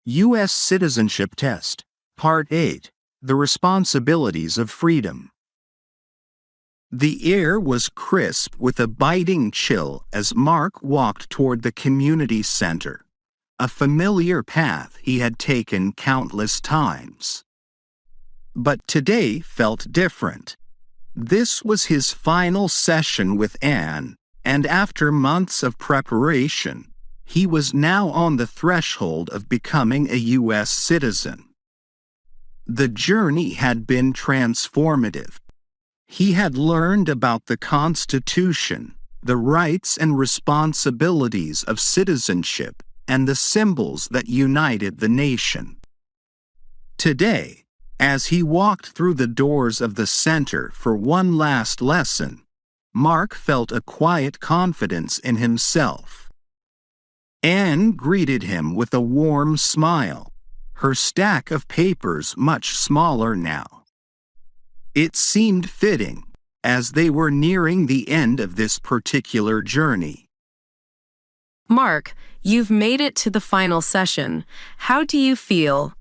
U.S. Citizenship Test, Part 8, The Responsibilities of Freedom. The air was crisp with a biting chill as Mark walked toward the community center, a familiar path he had taken countless times. But today felt different. This was his final session with Anne, and after months of preparation, he was now on the threshold of becoming a U.S. citizen. The journey had been transformative. He had learned about the Constitution, the rights and responsibilities of citizenship, and the symbols that united the nation. Today, as he walked through the doors of the center for one last lesson, Mark felt a quiet confidence in himself. Anne greeted him with a warm smile, her stack of papers much smaller now. It seemed fitting, as they were nearing the end of this particular journey. Mark, you've made it to the final session. How do you feel?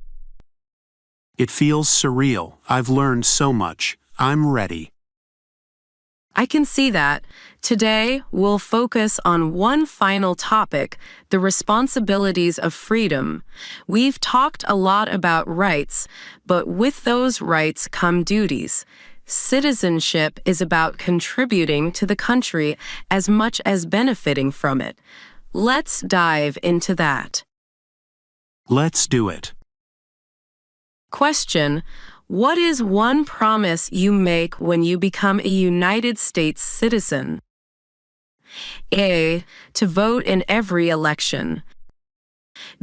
It feels surreal. I've learned so much. I'm ready. I can see that. Today, we'll focus on one final topic, the responsibilities of freedom. We've talked a lot about rights, but with those rights come duties. Citizenship is about contributing to the country as much as benefiting from it. Let's dive into that. Let's do it. Question: what is one promise you make when you become a United States citizen? A. To vote in every election.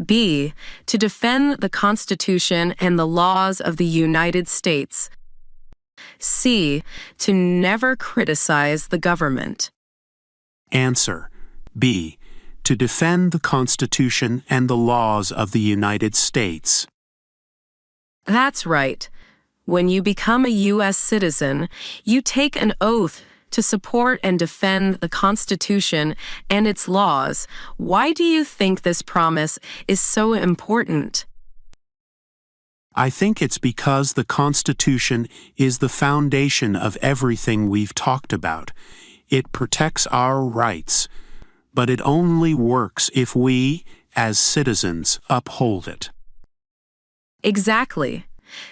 B. To defend the Constitution and the laws of the United States. C. To never criticize the government. Answer: B. To defend the Constitution and the laws of the United States. That's right. When you become a U.S. citizen, you take an oath to support and defend the Constitution and its laws. Why do you think this promise is so important? I think it's because the Constitution is the foundation of everything we've talked about. It protects our rights, but it only works if we, as citizens, uphold it. Exactly.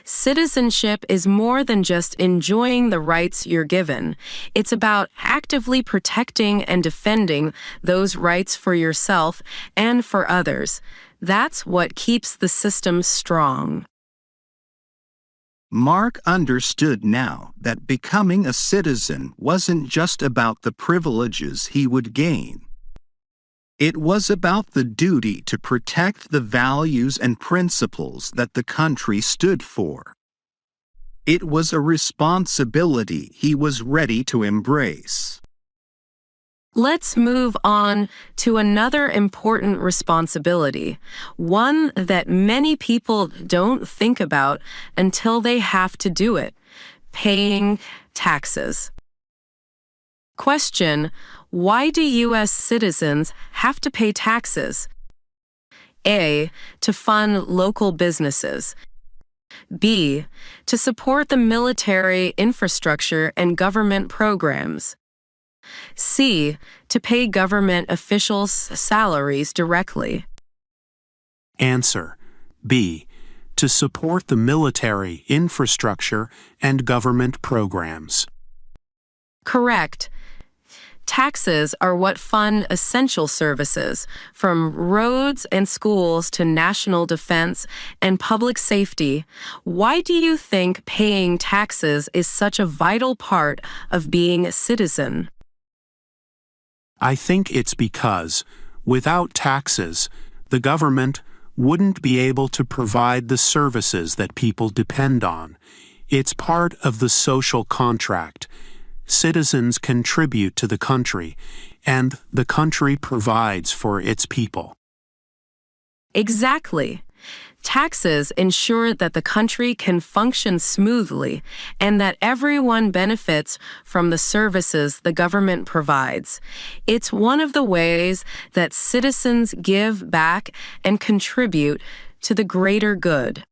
Citizenship is more than just enjoying the rights you're given. It's about actively protecting and defending those rights for yourself and for others. That's what keeps the system strong. Mark understood now that becoming a citizen wasn't just about the privileges he would gain. It was about the duty to protect the values and principles that the country stood for. It was a responsibility he was ready to embrace. Let's move on to another important responsibility, one that many people don't think about until they have to do it: paying taxes. Question: why do U.S. citizens have to pay taxes? A. To fund local businesses. B. To support the military infrastructure and government programs. C. To pay government officials' salaries directly. Answer: B. To support the military infrastructure and government programs. Correct. Taxes are what fund essential services, from roads and schools to national defense and public safety. Why do you think paying taxes is such a vital part of being a citizen? I think it's because, without taxes, the government wouldn't be able to provide the services that people depend on. It's part of the social contract. Citizens contribute to the country, and the country provides for its people. Exactly. Taxes ensure that the country can function smoothly and that everyone benefits from the services the government provides. It's one of the ways that citizens give back and contribute to the greater good.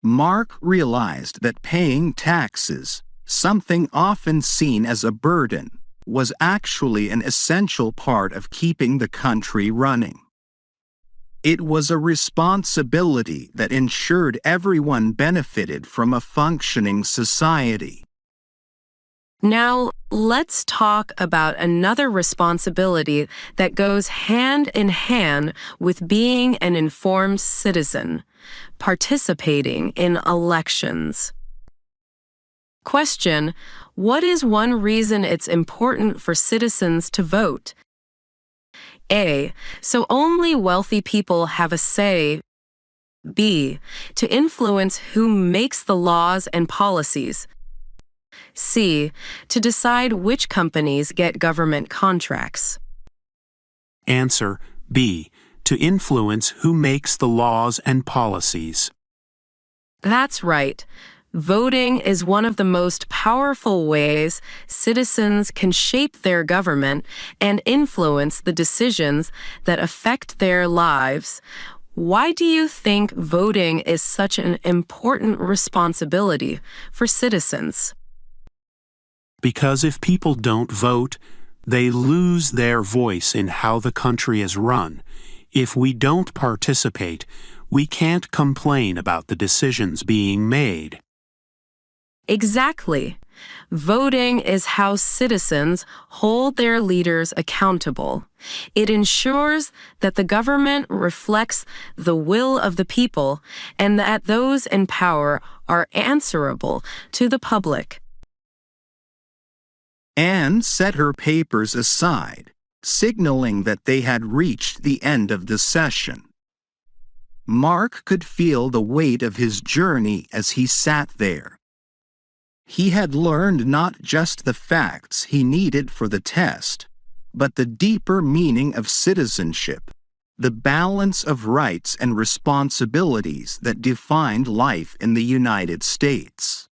Mark realized that paying taxes, something often seen as a burden, was actually an essential part of keeping the country running. It was a responsibility that ensured everyone benefited from a functioning society. Now, let's talk about another responsibility that goes hand in hand with being an informed citizen: participating in elections. Question: what is one reason it's important for citizens to vote? A. So only wealthy people have a say. B. To influence who makes the laws and policies. C. To decide which companies get government contracts. Answer B. To influence who makes the laws and policies. That's right. Voting is one of the most powerful ways citizens can shape their government and influence the decisions that affect their lives. Why do you think voting is such an important responsibility for citizens? Because if people don't vote, they lose their voice in how the country is run. If we don't participate, we can't complain about the decisions being made. Exactly. Voting is how citizens hold their leaders accountable. It ensures that the government reflects the will of the people and that those in power are answerable to the public. Anne set her papers aside, signaling that they had reached the end of the session. Mark could feel the weight of his journey as he sat there. He had learned not just the facts he needed for the test, but the deeper meaning of citizenship, the balance of rights and responsibilities that defined life in the United States.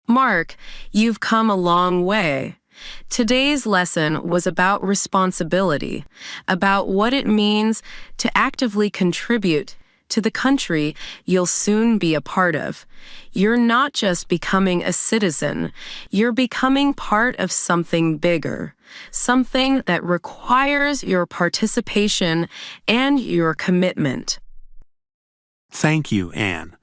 Mark, you've come a long way. Today's lesson was about responsibility, about what it means to actively contribute to the country you'll soon be a part of. You're not just becoming a citizen, you're becoming part of something bigger, something that requires your participation and your commitment. Thank you, Anne.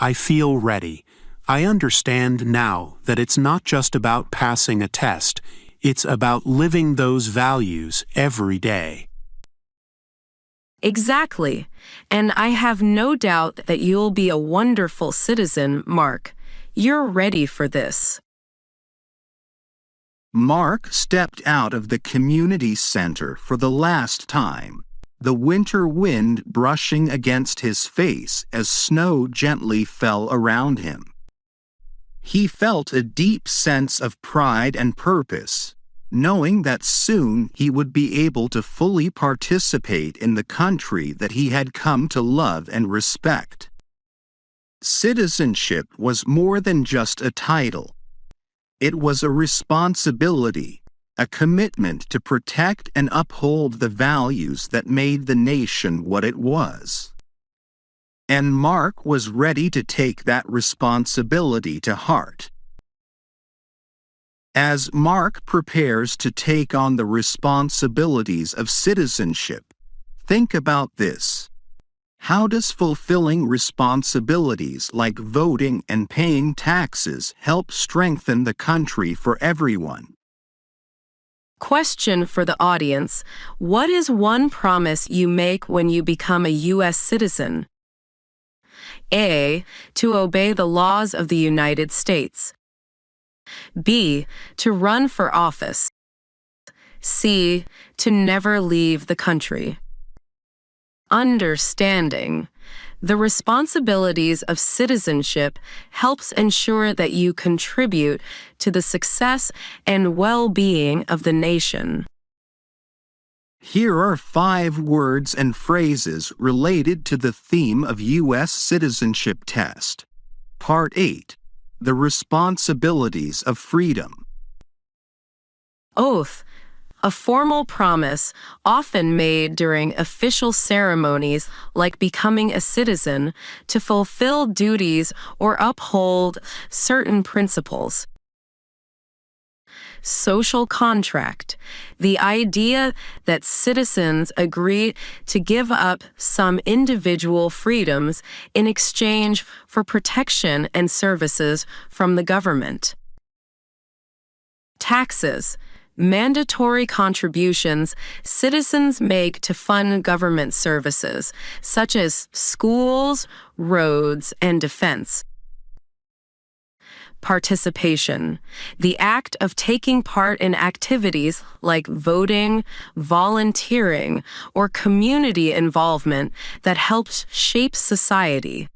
I feel ready. I understand now that it's not just about passing a test, it's about living those values every day. Exactly. And I have no doubt that you'll be a wonderful citizen, Mark. You're ready for this. Mark stepped out of the community center for the last time, the winter wind brushing against his face as snow gently fell around him. He felt a deep sense of pride and purpose, knowing that soon he would be able to fully participate in the country that he had come to love and respect. Citizenship was more than just a title. It was a responsibility, a commitment to protect and uphold the values that made the nation what it was. And Mark was ready to take that responsibility to heart. As Mark prepares to take on the responsibilities of citizenship, think about this. How does fulfilling responsibilities like voting and paying taxes help strengthen the country for everyone? Question for the audience: what is one promise you make when you become a U.S. citizen? A. To obey the laws of the United States. B. To run for office. C. To never leave the country. Understanding the responsibilities of citizenship helps ensure that you contribute to the success and well-being of the nation. Here are 5 words and phrases related to the theme of U.S. Citizenship Test. Part 8. The responsibilities of freedom. Oath. A formal promise, often made during official ceremonies like becoming a citizen, to fulfill duties or uphold certain principles. Social contract, the idea that citizens agree to give up some individual freedoms in exchange for protection and services from the government. Taxes, mandatory contributions citizens make to fund government services, such as schools, roads, and defense. Participation, the act of taking part in activities like voting, volunteering, or community involvement that helps shape society.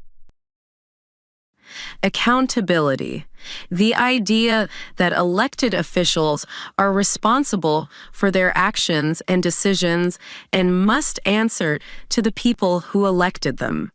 Accountability, the idea that elected officials are responsible for their actions and decisions and must answer to the people who elected them.